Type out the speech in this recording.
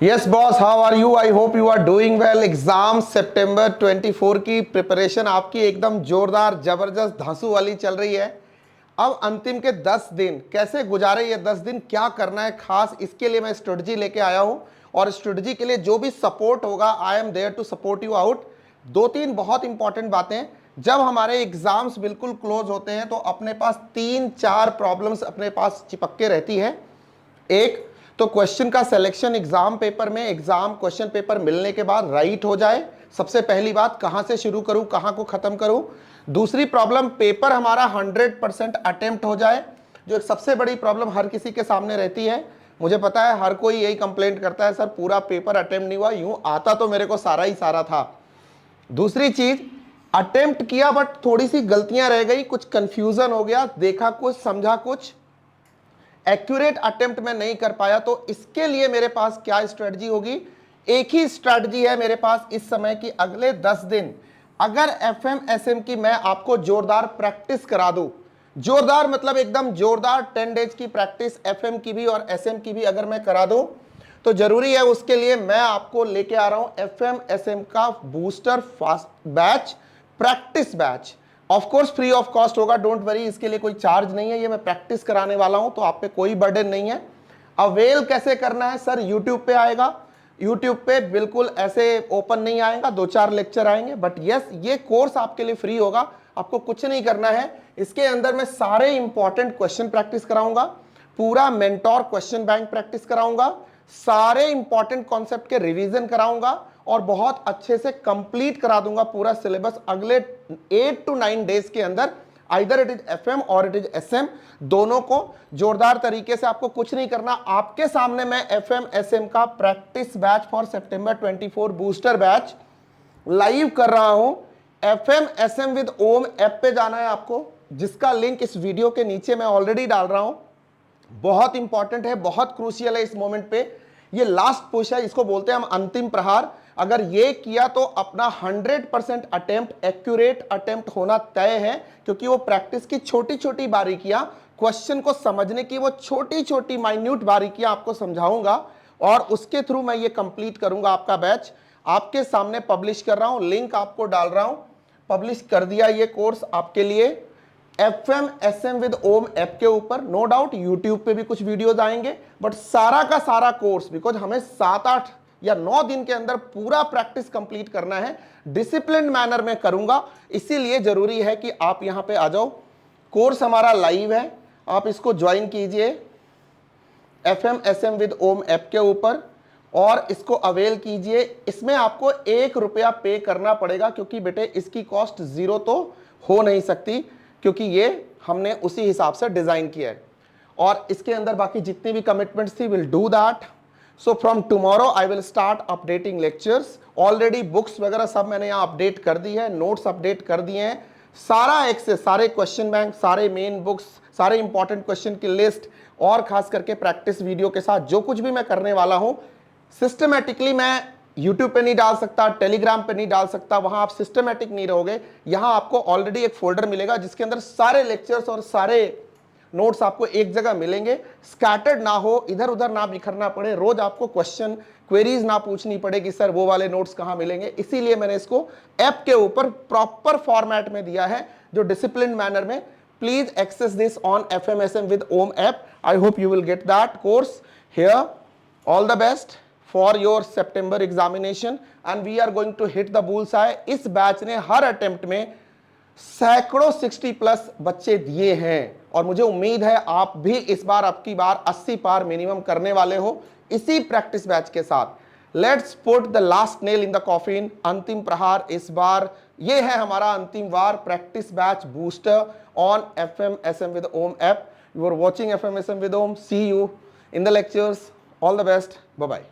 Yes boss, how are you? I hope you are doing well. Exam सितंबर 24 की preparation आपकी एकदम जोरदार जबरदस्त धांसू वाली चल रही है। अब अंतिम के 10 दिन कैसे गुजारे, ये 10 दिन क्या करना है खास, इसके लिए मैं स्ट्रेटजी लेके आया हूं। और स्ट्रेटजी के लिए जो भी सपोर्ट होगा, I am there to support you out. दो तीन बहुत इंपॉर्टेंट बातें, जब हमारे एग्जाम्स बिल्कुल क्लोज होते हैं तो अपने पास 3-4 प्रॉब्लम्स अपने पास चिपक के रहती है। एक तो क्वेश्चन का सिलेक्शन एग्जाम पेपर में, एग्जाम क्वेश्चन पेपर मिलने के बाद राइट हो जाए। सबसे पहली बात, कहां से शुरू करूं, कहां को खत्म करूं। दूसरी प्रॉब्लम, पेपर हमारा 100% अटेम्प्ट हो जाए, जो एक सबसे बड़ी प्रॉब्लम हर किसी के सामने रहती है। मुझे पता है हर कोई यही कंप्लेंट करता है, सर पूरा पेपर अटेम्प्ट नहीं हुआ, यूं आता तो मेरे को सारा ही सारा था। दूसरी चीज, अटेम्प्ट किया बट थोड़ी सी गलतियां रह गई, कुछ कंफ्यूजन हो गया, देखा कुछ समझा कुछ, एक्यूरेट अटेम्प्ट में नहीं कर पाया। तो इसके लिए मेरे पास क्या स्ट्रेटजी होगी? एक ही स्ट्रेटजी है मेरे पास इस समय की, अगले 10 दिन अगर एफएम एसएम की मैं आपको जोरदार प्रैक्टिस करा दूं, जोरदार मतलब एकदम जोरदार 10 डेज की प्रैक्टिस एफएम की भी और एसएम की भी अगर मैं करा दूं, तो जरूरी है उसके लिए मैं आपको लेके आ रहा हूं एफएम एसएम का booster fast batch, practice batch. Of course free of cost होगा, डोंट वरी, इसके लिए कोई चार्ज नहीं है, ये मैं प्रैक्टिस कराने वाला हूं, तो आप पे कोई बर्डन नहीं है। अवेल कैसे करना है? सर यूट्यूब पे आएगा, यूट्यूब पे बिल्कुल ऐसे ओपन नहीं आएगा, 2-4 लेक्चर आएंगे, बट यस ये कोर्स आपके लिए फ्री होगा। आपको कुछ नहीं करना है, इसके अंदर मैं सारे इंपॉर्टेंट क्वेश्चन प्रैक्टिस कराऊंगा, पूरा मेंटोर क्वेश्चन बैंक प्रैक्टिस कराऊंगा, सारे इंपॉर्टेंट कॉन्सेप्ट के रिवीजन कराऊंगा और बहुत अच्छे से कंप्लीट करा दूंगा पूरा सिलेबस अगले 8 to 9 डेज के अंदर। आइदर इट इज एफएम और इट इज एसएम, दोनों को जोरदार तरीके से। आपको कुछ नहीं करना, आपके सामने मैं एफएम एसएम का प्रैक्टिस बैच फॉर सितंबर 24 बूस्टर बैच लाइव कर रहा हूं। FM SM with Om app पे जाना है आपको, जिसका लिंक इस वीडियो के नीचे मैं ऑलरेडी डाल रहा हूं। बहुत इंपॉर्टेंट है, बहुत क्रूशियल है इस मोमेंट पे। ये लास्ट पुश है, इसको बोलते हैं हम अंतिम प्रहार। अगर ये किया तो अपना 100% अटेम्प्ट, एक्यूरेट अटेम्प्ट होना तय है, क्योंकि वो प्रैक्टिस की छोटी छोटी बारीकियां, क्वेश्चन को समझने की वो छोटी छोटी माइन्यूट बारीकियां आपको समझाऊंगा और उसके थ्रू मैं ये कंप्लीट करूंगा आपका बैच। आपके सामने पब्लिश कर रहा हूं, लिंक आपको डाल रहा हूं, पब्लिश कर दिया ये कोर्स आपके लिए FM SM with Om app के ऊपर। नो डाउट यूट्यूब पे भी कुछ वीडियोस आएंगे, बट सारा का सारा कोर्स, बिकॉज हमें 7-8 या 9 दिन के अंदर पूरा प्रैक्टिस कंप्लीट करना है, डिसिप्लिन मैनर में करूंगा। इसीलिए जरूरी है कि आप यहां पे आ जाओ। कोर्स हमारा लाइव है, आप इसको ज्वाइन कीजिए FM SM with Om app के ऊपर और इसको अवेल कीजिए। इसमें आपको 1 रुपया पे करना पड़ेगा, क्योंकि बेटे इसकी कॉस्ट 0 तो हो नहीं सकती, क्योंकि ये हमने उसी हिसाब से डिजाइन किया है। और इसके अंदर बाकी जितनी भी कमिटमेंट्स थी, will do that. So from tomorrow I will start updating lectures. Already books वगैरह सब मैंने यहाँ अपडेट कर दी है, नोट्स अपडेट कर दिए हैं, सारा एक्सेस, सारे क्वेश्चन बैंक, सारे मेन बुक्स, सारे इंपॉर्टेंट क्वेश्चन की लिस्ट और खास करके प्रैक्टिस वीडियो के साथ जो कुछ भी मैं करने वाला हूं, सिस्टमैटिकली मैं यूट्यूब पे नहीं डाल सकता, टेलीग्राम पे नहीं डाल सकता, वहां आप सिस्टमैटिक नहीं रहोगे। यहां आपको ऑलरेडी एक फोल्डर मिलेगा जिसके अंदर सारे लेक्चर्स और सारे नोट्स आपको एक जगह मिलेंगे, स्कैटर्ड ना हो, इधर उधर ना बिखरना पड़े, रोज आपको क्वेश्चन क्वेरीज ना पूछनी पड़े कि सर वो वाले नोट्स कहां मिलेंगे। इसीलिए मैंने इसको ऐप के ऊपर प्रॉपर फॉर्मेट में दिया है, जो डिसिप्लिन मैनर में। Please access this on FMSM with Om app. I hope you will get that course here. All the best for your September examination and we are going to hit the bullseye. इस batch ने हर attempt में सैकड़ों 60+ बच्चे दिए हैं और मुझे उम्मीद है आप भी इस बार, अब की बार 80 पार मिनिमम करने वाले हो इसी प्रैक्टिस बैच के साथ। Let's put the last nail in the coffin. अंतिम प्रहार इस बार, ये है हमारा अंतिम वार, practice batch booster on FMSM with Om app. You are watching FMSM with Om. See you in the lectures. All the best. Bye bye.